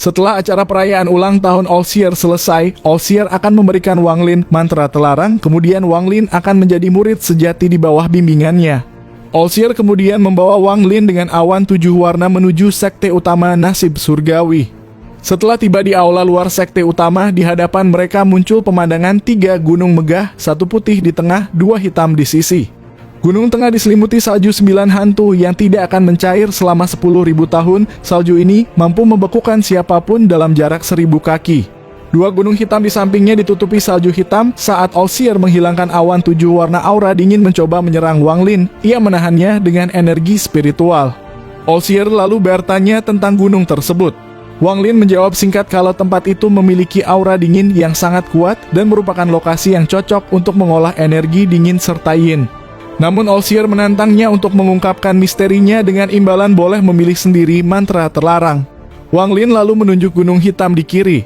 Setelah acara perayaan ulang tahun All-Seer selesai, All-Seer akan memberikan Wang Lin mantra terlarang, kemudian Wang Lin akan menjadi murid sejati di bawah bimbingannya. All-Seer kemudian membawa Wang Lin dengan awan 7 warna menuju sekte utama nasib surgawi. Setelah tiba di aula luar sekte utama, di hadapan mereka muncul pemandangan 3 gunung megah, 1 putih di tengah, 2 hitam di sisi. Gunung tengah diselimuti salju 9 hantu yang tidak akan mencair selama 10.000 tahun. Salju ini mampu membekukan siapapun dalam jarak 1.000 kaki. 2 gunung hitam di sampingnya ditutupi salju hitam. Saat All-Seer menghilangkan awan 7 warna aura dingin mencoba menyerang Wang Lin, ia menahannya dengan energi spiritual. All-Seer lalu bertanya tentang gunung tersebut. Wang Lin menjawab singkat kalau tempat itu memiliki aura dingin yang sangat kuat dan merupakan lokasi yang cocok untuk mengolah energi dingin serta yin. Namun All-Seer menantangnya untuk mengungkapkan misterinya dengan imbalan boleh memilih sendiri mantra terlarang. Wang Lin lalu menunjuk gunung hitam di kiri.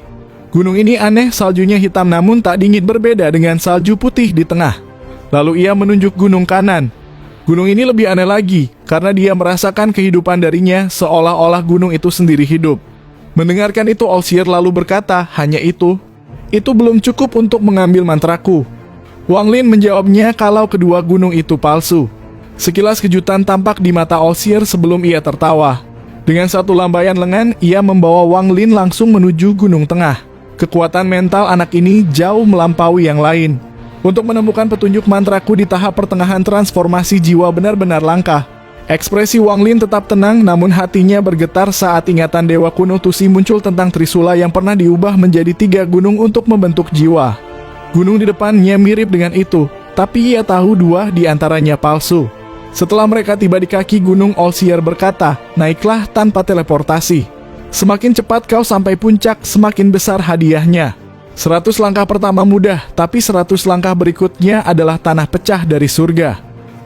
Gunung ini aneh, saljunya hitam namun tak dingin, berbeda dengan salju putih di tengah. Lalu ia menunjuk gunung kanan. Gunung ini lebih aneh lagi, karena dia merasakan kehidupan darinya seolah-olah gunung itu sendiri hidup. Mendengarkan itu All-Seer lalu berkata, hanya itu belum cukup untuk mengambil mantraku. Wang Lin menjawabnya kalau kedua gunung itu palsu. Sekilas kejutan tampak di mata All-Seer sebelum ia tertawa. Dengan satu lambaian lengan, ia membawa Wang Lin langsung menuju gunung tengah. Kekuatan mental anak ini jauh melampaui yang lain. Untuk menemukan petunjuk mantraku di tahap pertengahan transformasi jiwa benar-benar langka. Ekspresi Wang Lin tetap tenang, namun hatinya bergetar saat ingatan dewa kuno Tusi muncul tentang Trisula yang pernah diubah menjadi 3 gunung untuk membentuk jiwa. Gunung di depannya mirip dengan itu, tapi ia tahu 2 di antaranya palsu. Setelah mereka tiba di kaki gunung, All-Seer berkata, naiklah tanpa teleportasi. Semakin cepat kau sampai puncak, semakin besar hadiahnya. 100 langkah pertama mudah, tapi 100 langkah berikutnya adalah tanah pecah dari surga.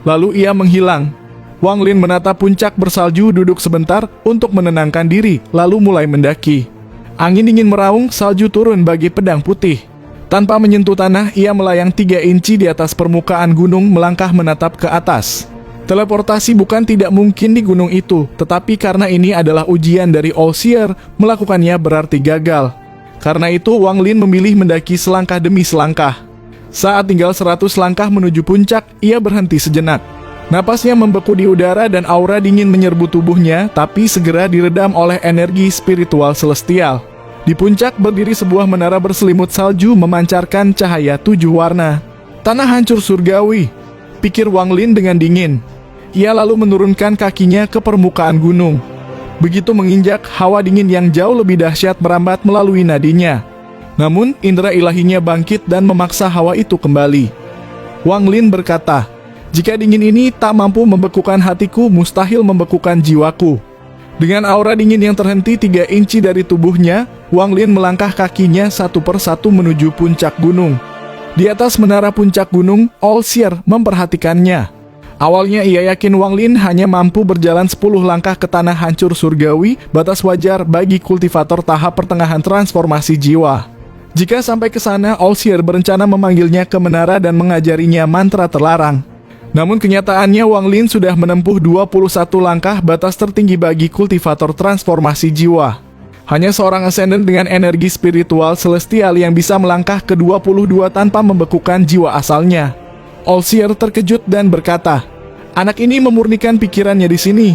Lalu ia menghilang. Wang Lin menatap puncak bersalju, duduk sebentar untuk menenangkan diri, lalu mulai mendaki. Angin dingin meraung, salju turun bagi pedang putih. Tanpa menyentuh tanah, ia melayang 3 inci di atas permukaan gunung, melangkah menatap ke atas. Teleportasi bukan tidak mungkin di gunung itu, tetapi karena ini adalah ujian dari All-Seer, melakukannya berarti gagal. Karena itu, Wang Lin memilih mendaki selangkah demi selangkah. Saat tinggal 100 langkah menuju puncak, ia berhenti sejenak. Napasnya membeku di udara dan aura dingin menyerbu tubuhnya, tapi segera diredam oleh energi spiritual celestial. Di puncak berdiri sebuah menara berselimut salju memancarkan cahaya 7 warna. Tanah hancur surgawi, pikir Wang Lin dengan dingin. Ia lalu menurunkan kakinya ke permukaan gunung. Begitu menginjak, hawa dingin yang jauh lebih dahsyat merambat melalui nadinya. Namun, indera ilahinya bangkit dan memaksa hawa itu kembali. Wang Lin berkata, jika dingin ini tak mampu membekukan hatiku, mustahil membekukan jiwaku. Dengan aura dingin yang terhenti 3 inci dari tubuhnya, Wang Lin melangkah kakinya satu persatu menuju puncak gunung. Di atas menara puncak gunung, All-Seer memperhatikannya. Awalnya ia yakin Wang Lin hanya mampu berjalan 10 langkah ke tanah hancur surgawi, batas wajar bagi kultivator tahap pertengahan transformasi jiwa. Jika sampai ke sana, All-Seer berencana memanggilnya ke menara dan mengajarinya mantra terlarang. Namun kenyataannya Wang Lin sudah menempuh 21 langkah, batas tertinggi bagi kultivator transformasi jiwa. Hanya seorang ascendant dengan energi spiritual celestial yang bisa melangkah ke 22 tanpa membekukan jiwa asalnya. All-Seer terkejut dan berkata, anak ini memurnikan pikirannya di sini.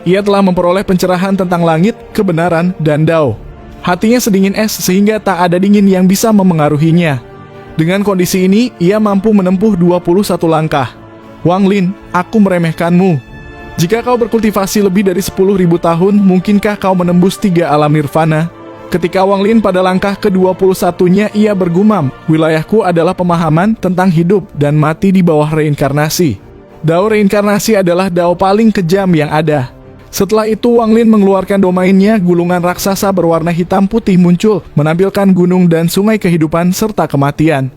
Ia telah memperoleh pencerahan tentang langit, kebenaran, dan Dao. Hatinya sedingin es sehingga tak ada dingin yang bisa memengaruhinya. Dengan kondisi ini, ia mampu menempuh 21 langkah. Wang Lin, aku meremehkanmu. Jika kau berkultivasi lebih dari 10.000 tahun, mungkinkah kau menembus 3 alam nirvana? Ketika Wang Lin pada langkah ke-21-nya, ia bergumam, wilayahku adalah pemahaman tentang hidup dan mati di bawah reinkarnasi. Dao reinkarnasi adalah dao paling kejam yang ada. Setelah itu Wang Lin mengeluarkan domainnya, gulungan raksasa berwarna hitam putih muncul, menampilkan gunung dan sungai kehidupan serta kematian.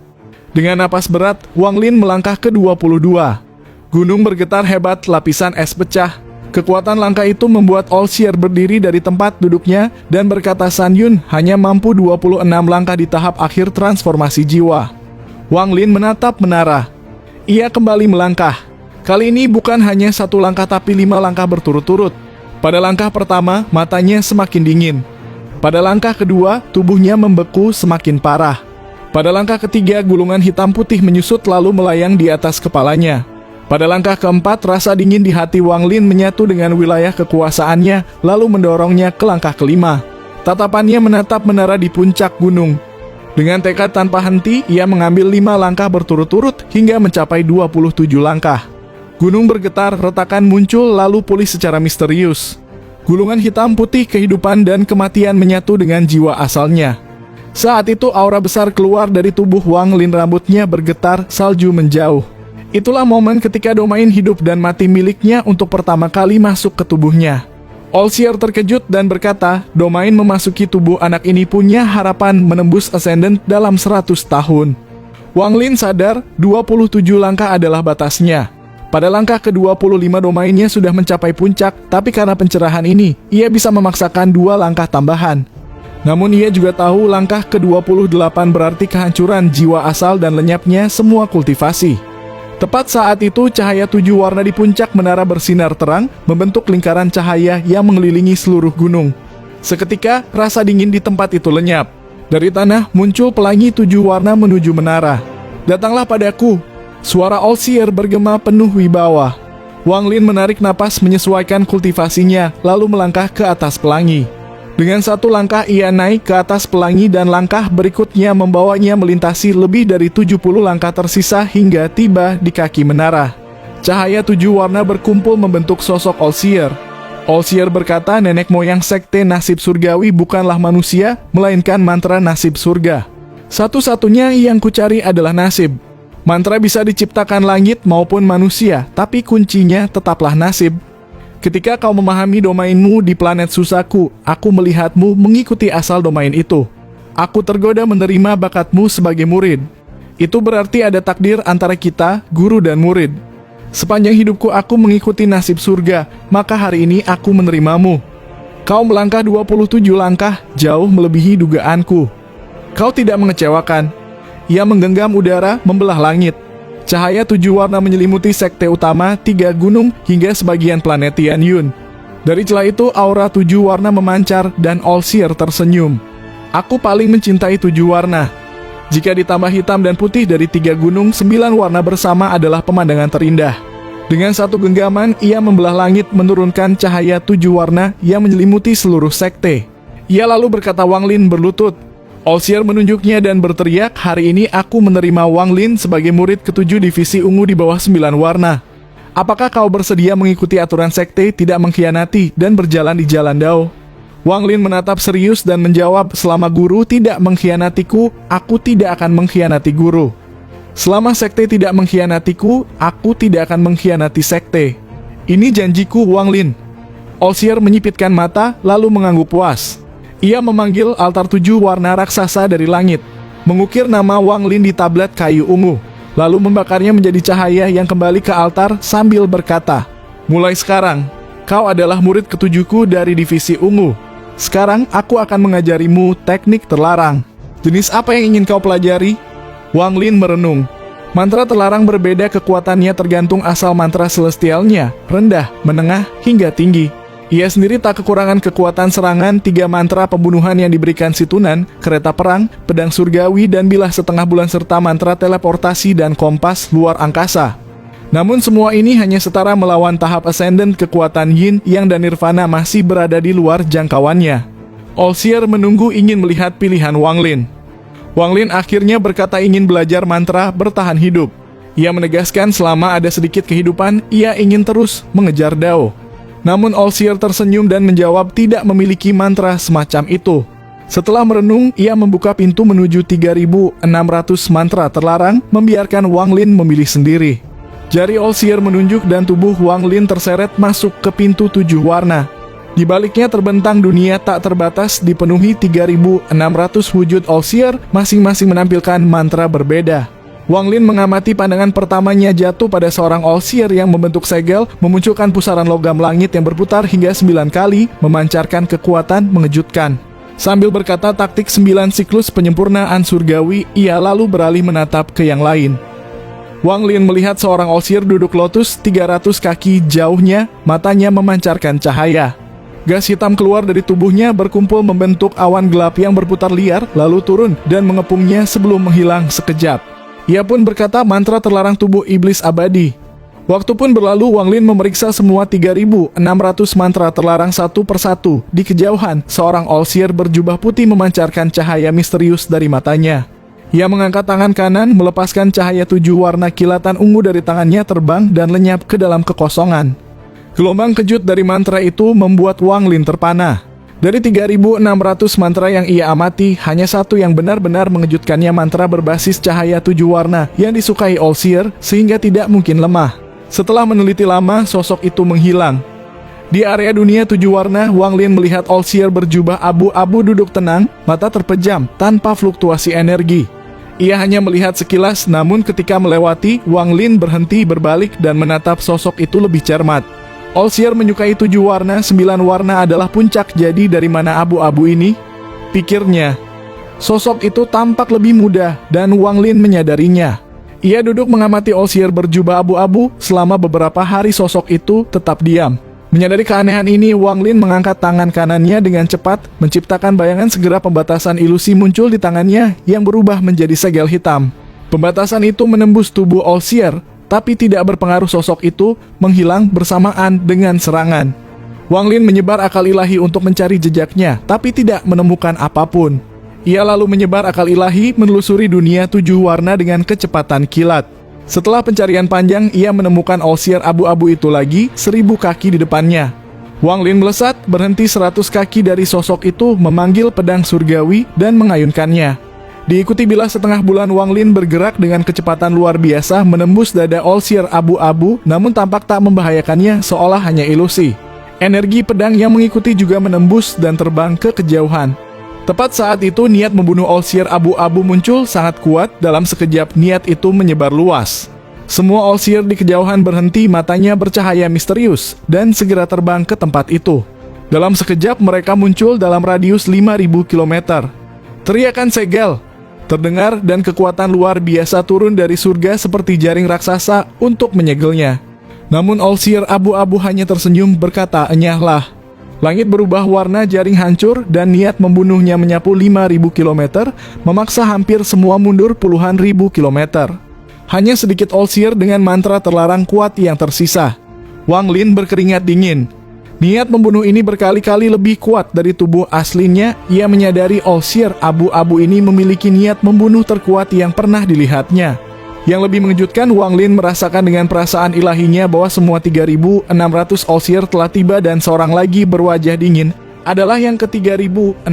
Dengan napas berat, Wang Lin melangkah ke-22. Gunung bergetar hebat, lapisan es pecah. Kekuatan langka itu membuat All-Seer berdiri dari tempat duduknya dan berkata San Yun hanya mampu 26 langkah di tahap akhir transformasi jiwa. Wang Lin menatap menara. Ia kembali melangkah. Kali ini bukan hanya satu langkah tapi 5 langkah berturut-turut. Pada langkah pertama, matanya semakin dingin. Pada langkah kedua, tubuhnya membeku semakin parah. Pada langkah ketiga, gulungan hitam putih menyusut lalu melayang di atas kepalanya. Pada langkah keempat, rasa dingin di hati Wang Lin menyatu dengan wilayah kekuasaannya, lalu mendorongnya ke langkah kelima. Tatapannya menatap menara di puncak gunung. Dengan tekad tanpa henti, ia mengambil 5 langkah berturut-turut hingga mencapai 27 langkah. Gunung bergetar, retakan muncul lalu pulih secara misterius. Gulungan hitam putih kehidupan dan kematian menyatu dengan jiwa asalnya. Saat itu aura besar keluar dari tubuh Wang Lin, rambutnya bergetar, salju menjauh. Itulah momen ketika domain hidup dan mati miliknya untuk pertama kali masuk ke tubuhnya. All Seer terkejut dan berkata, domain memasuki tubuh anak ini punya harapan menembus Ascendant dalam 100 tahun. Wang Lin sadar, 27 langkah adalah batasnya. Pada langkah ke-25 domainnya sudah mencapai puncak, tapi karena pencerahan ini, ia bisa memaksakan 2 langkah tambahan. Namun ia juga tahu langkah ke-28 berarti kehancuran jiwa asal dan lenyapnya semua kultivasi. Tepat saat itu, cahaya 7 warna di puncak menara bersinar terang, membentuk lingkaran cahaya yang mengelilingi seluruh gunung. Seketika, rasa dingin di tempat itu lenyap. Dari tanah, muncul pelangi 7 warna menuju menara. Datanglah padaku. Suara All Seer bergema penuh wibawa. Wang Lin menarik napas menyesuaikan kultivasinya, lalu melangkah ke atas pelangi. Dengan satu langkah ia naik ke atas pelangi dan langkah berikutnya membawanya melintasi lebih dari 70 langkah tersisa hingga tiba di kaki menara. Cahaya 7 warna berkumpul membentuk sosok All Seer. All Seer berkata nenek moyang sekte nasib surgawi bukanlah manusia, melainkan mantra nasib surga. Satu-satunya yang kucari adalah nasib. Mantra bisa diciptakan langit maupun manusia, tapi kuncinya tetaplah nasib. Ketika kau memahami domainmu di planet Susaku, aku melihatmu mengikuti asal domain itu. Aku tergoda menerima bakatmu sebagai murid. Itu berarti ada takdir antara kita, guru dan murid. Sepanjang hidupku aku mengikuti nasib surga, maka hari ini aku menerimamu. Kau melangkah 27 langkah, jauh melebihi dugaanku. Kau tidak mengecewakan. Ia menggenggam udara, membelah langit. Cahaya 7 warna menyelimuti sekte utama, 3 gunung, hingga sebagian planet Tianyun. Dari celah itu, aura 7 warna memancar dan All Seer tersenyum. Aku paling mencintai 7 warna. Jika ditambah hitam dan putih dari 3 gunung, 9 warna bersama adalah pemandangan terindah. Dengan satu genggaman, ia membelah langit menurunkan cahaya 7 warna yang menyelimuti seluruh sekte. Ia lalu berkata Wang Lin berlutut. All Seer menunjuknya dan berteriak, hari ini aku menerima Wang Lin sebagai murid ke-7 divisi ungu di bawah 9 warna. Apakah kau bersedia mengikuti aturan sekte, tidak mengkhianati, dan berjalan di jalan Dao? Wang Lin menatap serius dan menjawab, selama guru tidak mengkhianatiku, aku tidak akan mengkhianati guru. Selama sekte tidak mengkhianatiku, aku tidak akan mengkhianati sekte. Ini janjiku, Wang Lin. All Seer menyipitkan mata, lalu mengangguk puas. Ia memanggil altar 7 warna raksasa dari langit, mengukir nama Wang Lin di tablet kayu ungu, lalu membakarnya menjadi cahaya yang kembali ke altar sambil berkata, mulai sekarang, kau adalah murid ke-7ku dari divisi ungu. Sekarang aku akan mengajarimu teknik terlarang. Jenis apa yang ingin kau pelajari? Wang Lin merenung. Mantra terlarang berbeda kekuatannya tergantung asal mantra celestialnya, rendah, menengah, hingga tinggi. Ia sendiri tak kekurangan kekuatan serangan 3 mantra pembunuhan yang diberikan Situnan, kereta perang, pedang surgawi dan bilah setengah bulan serta mantra teleportasi dan kompas luar angkasa. Namun semua ini hanya setara melawan tahap Ascendant kekuatan Yin yang dan Nirvana masih berada di luar jangkauannya. All Seer menunggu ingin melihat pilihan Wang Lin. Wang Lin akhirnya berkata ingin belajar mantra bertahan hidup. Ia menegaskan selama ada sedikit kehidupan, ia ingin terus mengejar Dao. Namun All Seer tersenyum dan menjawab tidak memiliki mantra semacam itu. Setelah merenung, ia membuka pintu menuju 3.600 mantra terlarang, membiarkan Wang Lin memilih sendiri. Jari All Seer menunjuk dan tubuh Wang Lin terseret masuk ke pintu 7 warna. Di baliknya terbentang dunia tak terbatas dipenuhi 3.600 wujud All Seer, masing-masing menampilkan mantra berbeda. Wang Lin mengamati pandangan pertamanya jatuh pada seorang All Seer yang membentuk segel, memunculkan pusaran logam langit yang berputar hingga 9 kali, memancarkan kekuatan mengejutkan. Sambil berkata taktik 9 siklus penyempurnaan surgawi, ia lalu beralih menatap ke yang lain. Wang Lin melihat seorang All-Seer duduk lotus 300 kaki jauhnya, matanya memancarkan cahaya. Gas hitam keluar dari tubuhnya berkumpul membentuk awan gelap yang berputar liar, lalu turun dan mengepungnya sebelum menghilang sekejap. Ia pun berkata mantra terlarang tubuh iblis abadi. Waktu pun berlalu, Wang Lin memeriksa semua 3.600 mantra terlarang satu persatu. Di kejauhan, seorang All-Seer berjubah putih memancarkan cahaya misterius dari matanya. Ia mengangkat tangan kanan, melepaskan cahaya 7 warna kilatan ungu dari tangannya terbang dan lenyap ke dalam kekosongan. Gelombang kejut dari mantra itu membuat Wang Lin terpana. Dari 3.600 mantra yang ia amati, hanya satu yang benar-benar mengejutkannya, mantra berbasis cahaya 7 warna yang disukai All-Seer sehingga tidak mungkin lemah. Setelah meneliti lama, sosok itu menghilang. Di area dunia 7 warna, Wang Lin melihat All-Seer berjubah abu-abu duduk tenang, mata terpejam tanpa fluktuasi energi. Ia hanya melihat sekilas, namun ketika melewati, Wang Lin berhenti, berbalik dan menatap sosok itu lebih cermat. All-Seer menyukai 7 warna, 9 warna adalah puncak, jadi dari mana abu-abu ini? Pikirnya. Sosok itu tampak lebih muda dan Wang Lin menyadarinya. Ia duduk mengamati All-Seer berjubah abu-abu. Selama beberapa hari sosok itu tetap diam. Menyadari keanehan ini, Wang Lin mengangkat tangan kanannya dengan cepat, menciptakan bayangan. Segera pembatasan ilusi muncul di tangannya yang berubah menjadi segel hitam. Pembatasan itu menembus tubuh All-Seer, tapi tidak berpengaruh, sosok itu menghilang bersamaan dengan serangan. Wang Lin menyebar akal ilahi untuk mencari jejaknya, tapi tidak menemukan apapun. Ia lalu menyebar akal ilahi menelusuri dunia 7 warna dengan kecepatan kilat. Setelah pencarian panjang, ia menemukan All-Seer abu-abu itu lagi 1000 kaki di depannya. Wang Lin melesat, berhenti 100 kaki dari sosok itu, memanggil pedang surgawi dan mengayunkannya. Diikuti bilah setengah bulan, Wang Lin bergerak dengan kecepatan luar biasa menembus dada All-Seer abu-abu, namun tampak tak membahayakannya, seolah hanya ilusi. Energi pedang yang mengikuti juga menembus dan terbang ke kejauhan. Tepat saat itu, niat membunuh All-Seer abu-abu muncul sangat kuat. Dalam sekejap, niat itu menyebar luas. Semua All-Seer di kejauhan berhenti, matanya bercahaya misterius, dan segera terbang ke tempat itu. Dalam sekejap, mereka muncul dalam radius 5.000 km. Teriakan segel terdengar dan kekuatan luar biasa turun dari surga seperti jaring raksasa untuk menyegelnya. Namun All-Seer abu-abu hanya tersenyum, berkata, "Enyahlah." Langit berubah warna, jaring hancur, dan niat membunuhnya menyapu 5.000 km, memaksa hampir semua mundur puluhan ribu kilometer. Hanya sedikit All-Seer dengan mantra terlarang kuat yang tersisa. Wang Lin berkeringat dingin. Niat membunuh ini berkali-kali lebih kuat dari tubuh aslinya. Ia menyadari All-Seer abu-abu ini memiliki niat membunuh terkuat yang pernah dilihatnya. Yang lebih mengejutkan, Wang Lin merasakan dengan perasaan ilahinya bahwa semua 3.600 All-Seer telah tiba dan seorang lagi berwajah dingin adalah yang ke-3.601.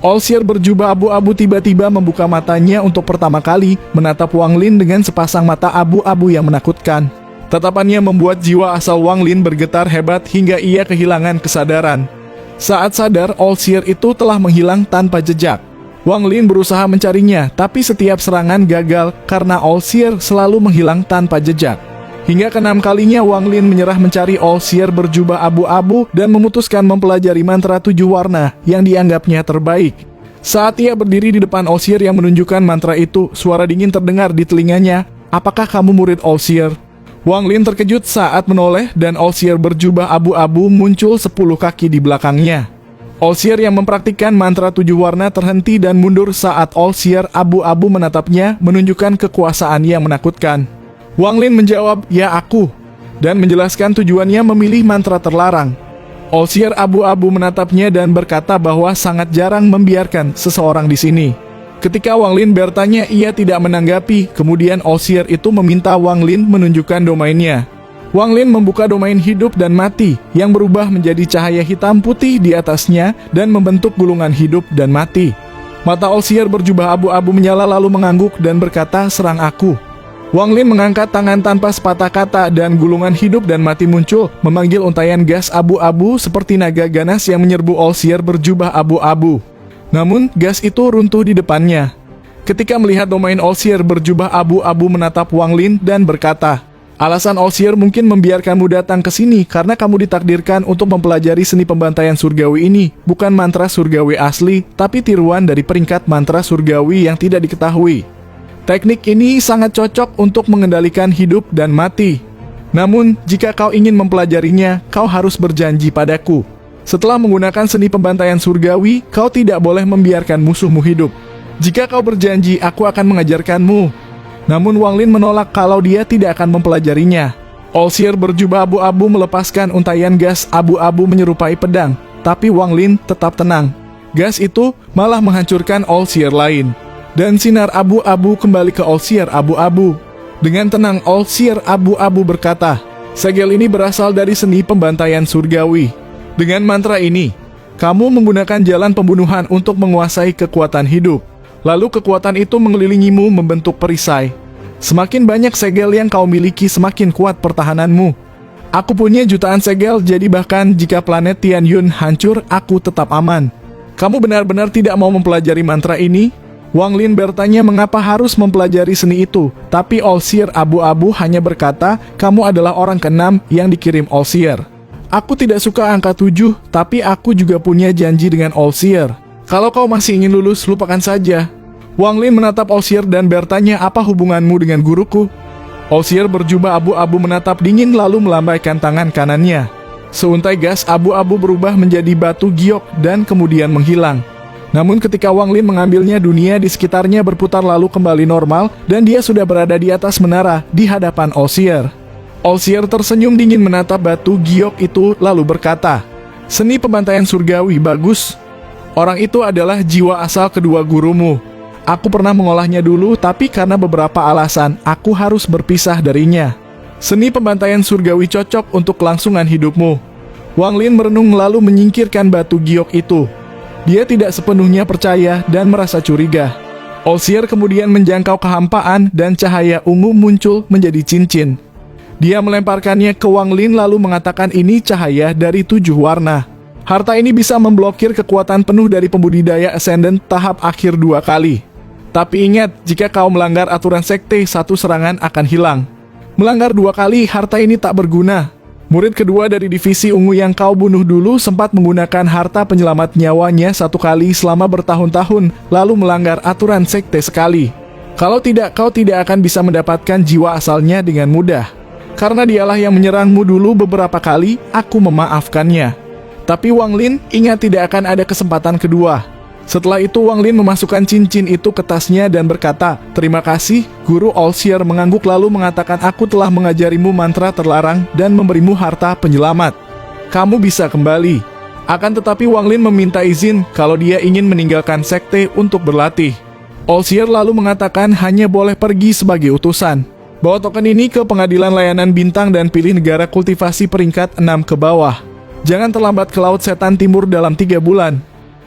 All-Seer berjubah abu-abu tiba-tiba membuka matanya untuk pertama kali, menatap Wang Lin dengan sepasang mata abu-abu yang menakutkan. Tatapannya membuat jiwa asal Wang Lin bergetar hebat hingga ia kehilangan kesadaran. Saat sadar, All-Seer itu telah menghilang tanpa jejak. Wang Lin berusaha mencarinya, tapi setiap serangan gagal karena All-Seer selalu menghilang tanpa jejak. Hingga ke-6 kalinya Wang Lin menyerah mencari All-Seer berjubah abu-abu dan memutuskan mempelajari mantra 7 warna yang dianggapnya terbaik. Saat ia berdiri di depan All-Seer yang menunjukkan mantra itu, suara dingin terdengar di telinganya, "Apakah kamu murid All-Seer?" Wang Lin terkejut saat menoleh dan All-Seer berjubah abu-abu muncul 10 kaki di belakangnya. All-Seer yang mempraktikkan mantra 7 warna terhenti dan mundur saat All-Seer abu-abu menatapnya, menunjukkan kekuasaan yang menakutkan. Wang Lin menjawab, "Ya, aku," dan menjelaskan tujuannya memilih mantra terlarang. All-Seer abu-abu menatapnya dan berkata bahwa sangat jarang membiarkan seseorang di sini. Ketika Wang Lin bertanya, ia tidak menanggapi. Kemudian All-Seer itu meminta Wang Lin menunjukkan domainnya. Wang Lin membuka domain hidup dan mati yang berubah menjadi cahaya hitam putih di atasnya dan membentuk gulungan hidup dan mati. Mata All-Seer berjubah abu-abu menyala lalu mengangguk dan berkata, "Serang aku." Wang Lin mengangkat tangan tanpa sepatah kata dan gulungan hidup dan mati muncul, memanggil untaian gas abu-abu seperti naga ganas yang menyerbu All-Seer berjubah abu-abu. Namun, gas itu runtuh di depannya. Ketika melihat domain All-Seer berjubah abu-abu menatap Wang Lin dan berkata, "Alasan All-Seer mungkin membiarkanmu datang ke sini karena kamu ditakdirkan untuk mempelajari seni pembantaian surgawi ini, bukan mantra surgawi asli, tapi tiruan dari peringkat mantra surgawi yang tidak diketahui." Teknik ini sangat cocok untuk mengendalikan hidup dan mati. Namun, jika kau ingin mempelajarinya, kau harus berjanji padaku. Setelah menggunakan seni pembantaian surgawi, kau tidak boleh membiarkan musuhmu hidup. Jika kau berjanji, aku akan mengajarkanmu. Namun Wang Lin menolak kalau dia tidak akan mempelajarinya. All-Seer berjubah abu-abu melepaskan untaian gas abu-abu menyerupai pedang, tapi Wang Lin tetap tenang. Gas itu malah menghancurkan All-Seer lain. Dan sinar abu-abu kembali ke All-Seer abu-abu. Dengan tenang All-Seer abu-abu berkata, segel ini berasal dari seni pembantaian surgawi. Dengan mantra ini, kamu menggunakan jalan pembunuhan untuk menguasai kekuatan hidup. Lalu kekuatan itu mengelilingimu membentuk perisai. Semakin banyak segel yang kau miliki, semakin kuat pertahananmu. Aku punya jutaan segel, jadi bahkan jika planet Tianyun hancur, aku tetap aman. Kamu benar-benar tidak mau mempelajari mantra ini? Wang Lin bertanya mengapa harus mempelajari seni itu, tapi All-Seer abu-abu hanya berkata, kamu adalah orang ke-6 yang dikirim All-Seer. Aku tidak suka angka 7, tapi aku juga punya janji dengan All-Seer. Kalau kau masih ingin lulus, lupakan saja. Wang Lin menatap All-Seer dan bertanya, apa hubunganmu dengan guruku? All-Seer berjubah abu-abu menatap dingin lalu melambaikan tangan kanannya. Seuntai gas abu-abu berubah menjadi batu giok dan kemudian menghilang. Namun ketika Wang Lin mengambilnya, dunia di sekitarnya berputar lalu kembali normal dan dia sudah berada di atas menara di hadapan All-Seer. All-Seer tersenyum dingin menatap batu giok itu lalu berkata, seni pembantaian surgawi bagus. Orang itu adalah jiwa asal kedua gurumu. Aku pernah mengolahnya dulu, tapi karena beberapa alasan, aku harus berpisah darinya. Seni pembantaian surgawi cocok untuk kelangsungan hidupmu. Wang Lin merenung lalu menyingkirkan batu giok itu. Dia tidak sepenuhnya percaya dan merasa curiga. All-Seer kemudian menjangkau kehampaan dan cahaya ungu muncul menjadi cincin. Dia melemparkannya ke Wang Lin lalu mengatakan ini cahaya dari 7 warna. Harta ini bisa memblokir kekuatan penuh dari pembudidaya Ascendant tahap akhir 2 kali. Tapi ingat, jika kau melanggar aturan sekte, 1 serangan akan hilang. Melanggar 2 kali, harta ini tak berguna. Murid kedua dari divisi ungu yang kau bunuh dulu sempat menggunakan harta penyelamat nyawanya 1 kali selama bertahun-tahun, lalu melanggar aturan sekte sekali. Kalau tidak, kau tidak akan bisa mendapatkan jiwa asalnya dengan mudah. Karena dialah yang menyerangmu dulu beberapa kali, aku memaafkannya. Tapi Wang Lin ingat tidak akan ada kesempatan kedua. Setelah itu Wang Lin memasukkan cincin itu ke tasnya dan berkata, terima kasih. Guru All-Seer mengangguk lalu mengatakan, aku telah mengajarimu mantra terlarang dan memberimu harta penyelamat. Kamu bisa kembali. Akan tetapi Wang Lin meminta izin kalau dia ingin meninggalkan sekte untuk berlatih. All-Seer lalu mengatakan hanya boleh pergi sebagai utusan. Bawa token ini ke pengadilan layanan bintang dan pilih negara kultivasi peringkat 6 ke bawah. Jangan terlambat ke Laut Setan Timur dalam 3 bulan.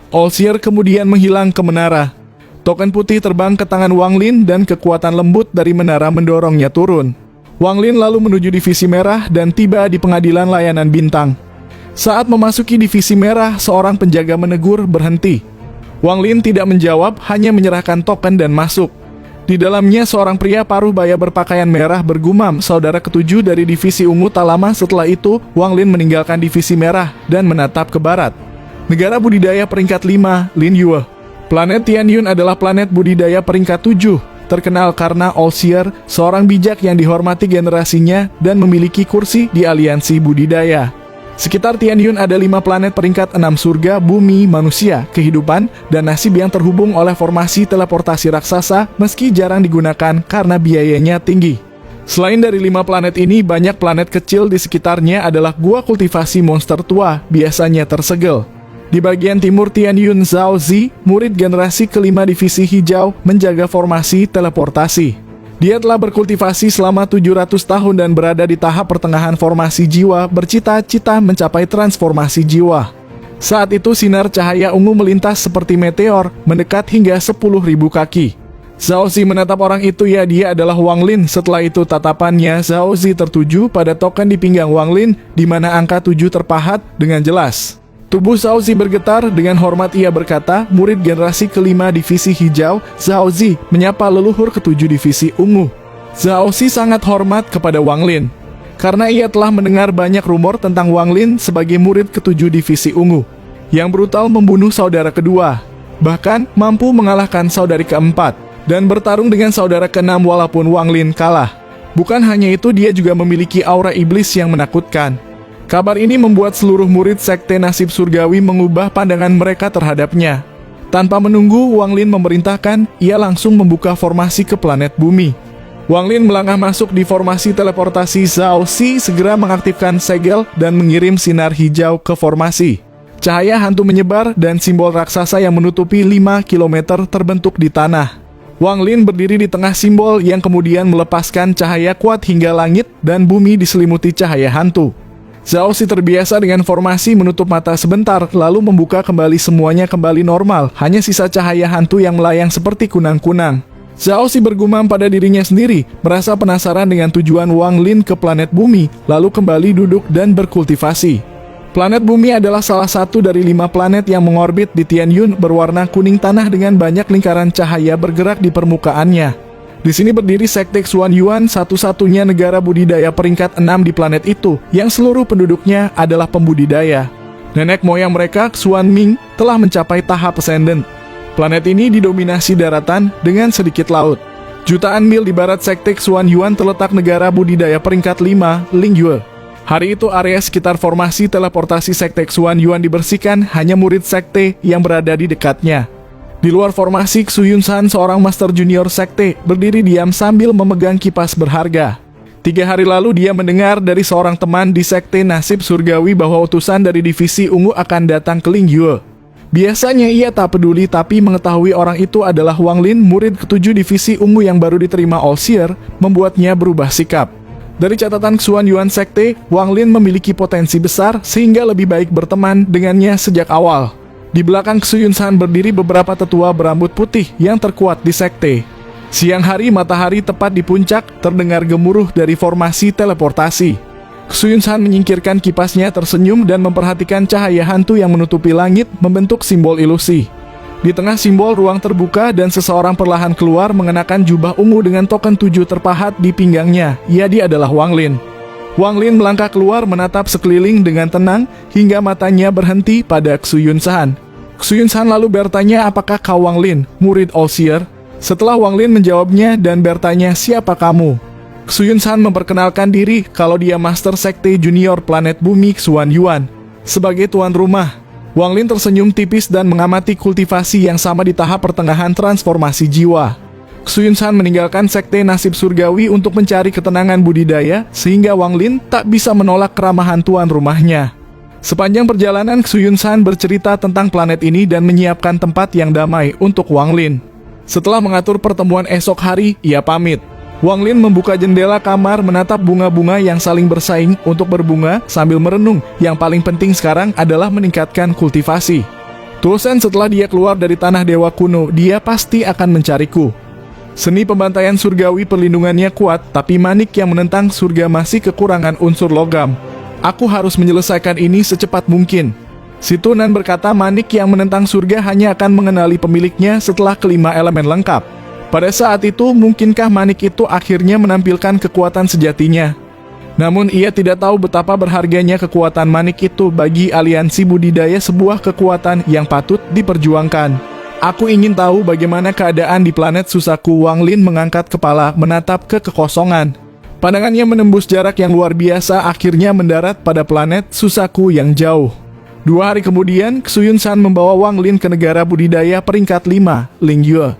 All-Seer kemudian menghilang ke menara. Token putih terbang ke tangan Wang Lin dan kekuatan lembut dari menara mendorongnya turun. Wang Lin lalu menuju divisi merah dan tiba di pengadilan layanan bintang. Saat memasuki divisi merah, seorang penjaga menegur berhenti. Wang Lin tidak menjawab, hanya menyerahkan token dan masuk. Di dalamnya seorang pria paruh baya berpakaian merah bergumam, saudara ketujuh dari divisi ungu tak lama setelah itu, Wang Lin meninggalkan divisi merah dan menatap ke barat. Negara budidaya peringkat 5, Lin Yue. Planet Tianyun adalah planet budidaya peringkat 7, terkenal karena All-Seer, seorang bijak yang dihormati generasinya dan memiliki kursi di aliansi budidaya. Sekitar Tianyun ada 5 planet peringkat 6 surga, bumi, manusia, kehidupan, dan nasib yang terhubung oleh formasi teleportasi raksasa meski jarang digunakan karena biayanya tinggi. Selain dari 5 planet ini, banyak planet kecil di sekitarnya adalah gua kultivasi monster tua, biasanya tersegel. Di bagian timur Tianyun, Zhao Zi, murid generasi kelima divisi hijau, menjaga formasi teleportasi. Dia telah berkultivasi selama 700 tahun dan berada di tahap pertengahan formasi jiwa, bercita-cita mencapai transformasi jiwa. Saat itu sinar cahaya ungu melintas seperti meteor, mendekat hingga 10.000 kaki. Zhao Zi menatap orang itu, ya dia adalah Wang Lin. Setelah itu tatapannya Zhao Zi tertuju pada token di pinggang Wang Lin, di mana angka 7 terpahat dengan jelas. Tubuh Zhao Zi bergetar, dengan hormat ia berkata, murid generasi kelima divisi hijau, Zhao Zi menyapa leluhur ketujuh divisi ungu. Zhao Zi sangat hormat kepada Wang Lin, karena ia telah mendengar banyak rumor tentang Wang Lin sebagai murid ketujuh divisi ungu, yang brutal membunuh saudara kedua, bahkan mampu mengalahkan saudari keempat. dan bertarung dengan saudara keenam walaupun Wang Lin kalah. Bukan hanya itu, dia juga memiliki aura iblis yang menakutkan. Kabar ini membuat seluruh murid sekte nasib surgawi mengubah pandangan mereka terhadapnya. Tanpa menunggu Wang Lin memerintahkan, ia langsung membuka formasi ke planet bumi. Wang Lin melangkah masuk di formasi teleportasi. Zhao Xi segera mengaktifkan segel dan mengirim sinar hijau ke formasi. Cahaya hantu menyebar dan simbol raksasa yang menutupi 5 km terbentuk di tanah. Wang Lin berdiri di tengah simbol yang kemudian melepaskan cahaya kuat hingga langit dan bumi diselimuti cahaya hantu. Zhao Xi terbiasa dengan formasi menutup mata sebentar, lalu membuka kembali, semuanya kembali normal, hanya sisa cahaya hantu yang melayang seperti kunang-kunang. Zhao Xi bergumam pada dirinya sendiri, merasa penasaran dengan tujuan Wang Lin ke planet bumi, lalu kembali duduk dan berkultivasi. Planet bumi adalah salah satu dari 5 planet yang mengorbit di Tianyun, berwarna kuning tanah dengan banyak lingkaran cahaya bergerak di permukaannya. Di sini berdiri sekte Xuan Yuan, satu-satunya negara budidaya peringkat 6 di planet itu, yang seluruh penduduknya adalah pembudidaya. Nenek moyang mereka, Xuan Ming, telah mencapai tahap ascendant. Planet ini didominasi daratan dengan sedikit laut. Jutaan mil di barat sekte Xuan Yuan terletak negara budidaya peringkat 5, Lingyue. Hari itu area sekitar formasi teleportasi sekte Xuan Yuan dibersihkan, hanya murid sekte yang berada di dekatnya. Di luar formasi, Xu Yunshan, seorang master junior sekte, berdiri diam sambil memegang kipas berharga. 3 hari lalu dia mendengar dari seorang teman di sekte nasib surgawi bahwa utusan dari divisi ungu akan datang ke Lingyue. Biasanya ia tak peduli, tapi mengetahui orang itu adalah Wang Lin, murid ke-7 divisi ungu yang baru diterima All Seer, membuatnya berubah sikap. Dari catatan Xuan Yuan Sekte, Wang Lin memiliki potensi besar sehingga lebih baik berteman dengannya sejak awal. Di belakang Xu Yunshan berdiri beberapa tetua berambut putih yang terkuat di sekte. Siang hari, matahari tepat di puncak, terdengar gemuruh dari formasi teleportasi. Xu Yunshan menyingkirkan kipasnya, tersenyum dan memperhatikan cahaya hantu yang menutupi langit membentuk simbol ilusi. Di tengah simbol, ruang terbuka dan seseorang perlahan keluar mengenakan jubah ungu dengan token 7 terpahat di pinggangnya. Dia adalah Wang Lin. Wang Lin melangkah keluar menatap sekeliling dengan tenang hingga matanya berhenti pada Xu Yunshan. Xu Yunshan lalu bertanya, "Apakah kau Wang Lin, murid All Seer?" Setelah Wang Lin menjawabnya dan bertanya, "Siapa kamu?" Xu Yunshan memperkenalkan diri kalau dia Master Sekte Junior Planet Bumi Xuan Yuan. Sebagai tuan rumah, Wang Lin tersenyum tipis dan mengamati kultivasi yang sama di tahap pertengahan transformasi jiwa. Xu Yunshan meninggalkan Sekte Nasib Surgawi untuk mencari ketenangan budidaya, sehingga Wang Lin tak bisa menolak keramahan tuan rumahnya. Sepanjang perjalanan, Xu Yunshan bercerita tentang planet ini dan menyiapkan tempat yang damai untuk Wang Lin. Setelah mengatur pertemuan esok hari, ia pamit. Wang Lin membuka jendela kamar, menatap bunga-bunga yang saling bersaing untuk berbunga sambil merenung. Yang paling penting sekarang adalah meningkatkan kultivasi. Tuosan, setelah dia keluar dari tanah dewa kuno, dia pasti akan mencariku. Seni pembantaian surgawi perlindungannya kuat, tapi manik yang menentang surga masih kekurangan unsur logam. Aku harus menyelesaikan ini secepat mungkin. Si Tunan berkata manik yang menentang surga hanya akan mengenali pemiliknya setelah kelima elemen lengkap. Pada saat itu, mungkinkah manik itu akhirnya menampilkan kekuatan sejatinya? Namun ia tidak tahu betapa berharganya kekuatan manik itu bagi aliansi budidaya, sebuah kekuatan yang patut diperjuangkan. Aku ingin tahu bagaimana keadaan di planet Susaku. Wang Lin mengangkat kepala, menatap ke kekosongan. Pandangannya menembus jarak yang luar biasa, akhirnya mendarat pada planet Susaku yang jauh. 2 hari kemudian, Xu Yunshan membawa Wang Lin ke negara budidaya peringkat 5, Lingyue.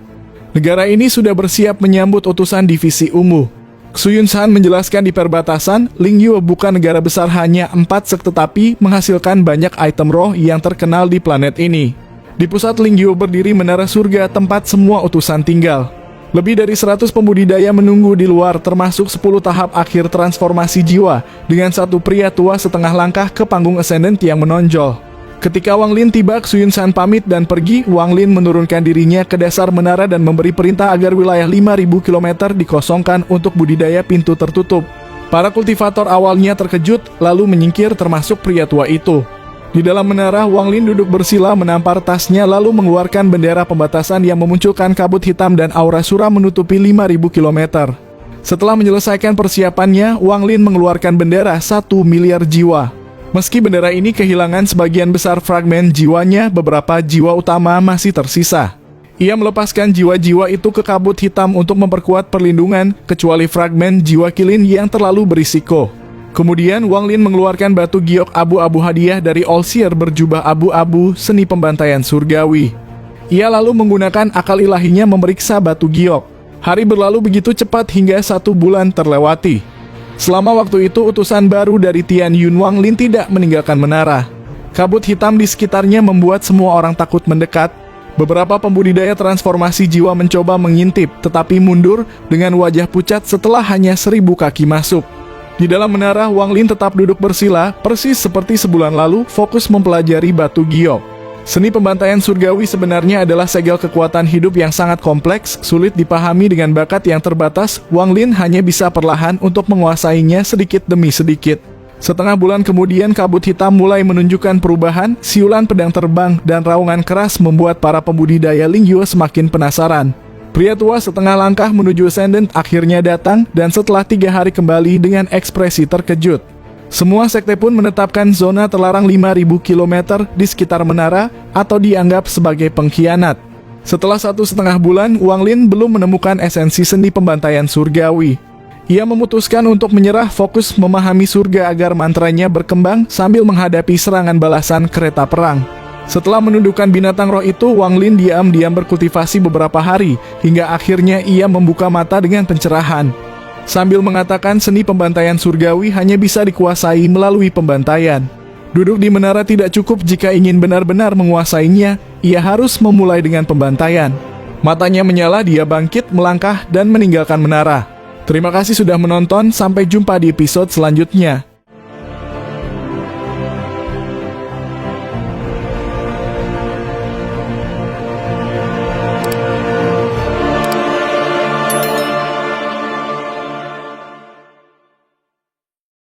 Negara ini sudah bersiap menyambut utusan divisi ungu. Xu Yunshan menjelaskan di perbatasan, Lingyue bukan negara besar, hanya 4 sekte tapi menghasilkan banyak item roh yang terkenal di planet ini. Di pusat Lingyue berdiri menara surga, tempat semua utusan tinggal. Lebih dari 100 pembudidaya menunggu di luar, termasuk 10 tahap akhir transformasi jiwa, dengan satu pria tua setengah langkah ke panggung ascendant yang menonjol. Ketika Wang Lin tiba, Xu Yunshan pamit dan pergi. Wang Lin menurunkan dirinya ke dasar menara dan memberi perintah agar wilayah 5.000 km dikosongkan untuk budidaya pintu tertutup. Para kultivator awalnya terkejut, lalu menyingkir, termasuk pria tua itu. Di dalam menara, Wang Lin duduk bersila menampar tasnya lalu mengeluarkan bendera pembatasan yang memunculkan kabut hitam dan aura suram menutupi 5.000 km. Setelah menyelesaikan persiapannya, Wang Lin mengeluarkan bendera 1 miliar jiwa. Meski bendera ini kehilangan sebagian besar fragmen jiwanya, beberapa jiwa utama masih tersisa. Ia melepaskan jiwa-jiwa itu ke kabut hitam untuk memperkuat perlindungan, kecuali fragmen jiwa Qilin yang terlalu berisiko. Kemudian Wang Lin mengeluarkan batu giok abu-abu hadiah dari All-Seer berjubah abu-abu seni pembantaian surgawi. Ia lalu menggunakan akal ilahinya memeriksa batu giok. Hari berlalu begitu cepat hingga 1 bulan terlewati. Selama waktu itu utusan baru dari Tian Yun Wang Lin tidak meninggalkan menara. Kabut hitam di sekitarnya membuat semua orang takut mendekat. Beberapa pembudidaya transformasi jiwa mencoba mengintip, tetapi mundur dengan wajah pucat setelah hanya 1000 kaki masuk. Di dalam menara, Wang Lin tetap duduk bersila, persis seperti sebulan lalu, fokus mempelajari batu giok. Seni pembantaian surgawi sebenarnya adalah segel kekuatan hidup yang sangat kompleks, sulit dipahami dengan bakat yang terbatas. Wang Lin hanya bisa perlahan untuk menguasainya sedikit demi sedikit. Setengah bulan kemudian kabut hitam mulai menunjukkan perubahan, siulan pedang terbang, dan raungan keras membuat para pembudidaya Lingyue semakin penasaran. Pria tua setengah langkah menuju Ascendant akhirnya datang, dan setelah 3 hari kembali dengan ekspresi terkejut. Semua sekte pun menetapkan zona terlarang 5.000 km di sekitar menara, atau dianggap sebagai pengkhianat. Setelah 1,5 bulan, Wang Lin belum menemukan esensi seni pembantaian surgawi. Ia memutuskan untuk menyerah, fokus memahami surga agar mantranya berkembang sambil menghadapi serangan balasan kereta perang. Setelah menundukkan binatang roh itu, Wang Lin diam-diam berkultivasi beberapa hari, hingga akhirnya ia membuka mata dengan pencerahan. Sambil mengatakan seni pembantaian surgawi hanya bisa dikuasai melalui pembantaian. Duduk di menara tidak cukup jika ingin benar-benar menguasainya, ia harus memulai dengan pembantaian. Matanya menyala, dia bangkit, melangkah, dan meninggalkan menara. Terima kasih sudah menonton, sampai jumpa di episode selanjutnya.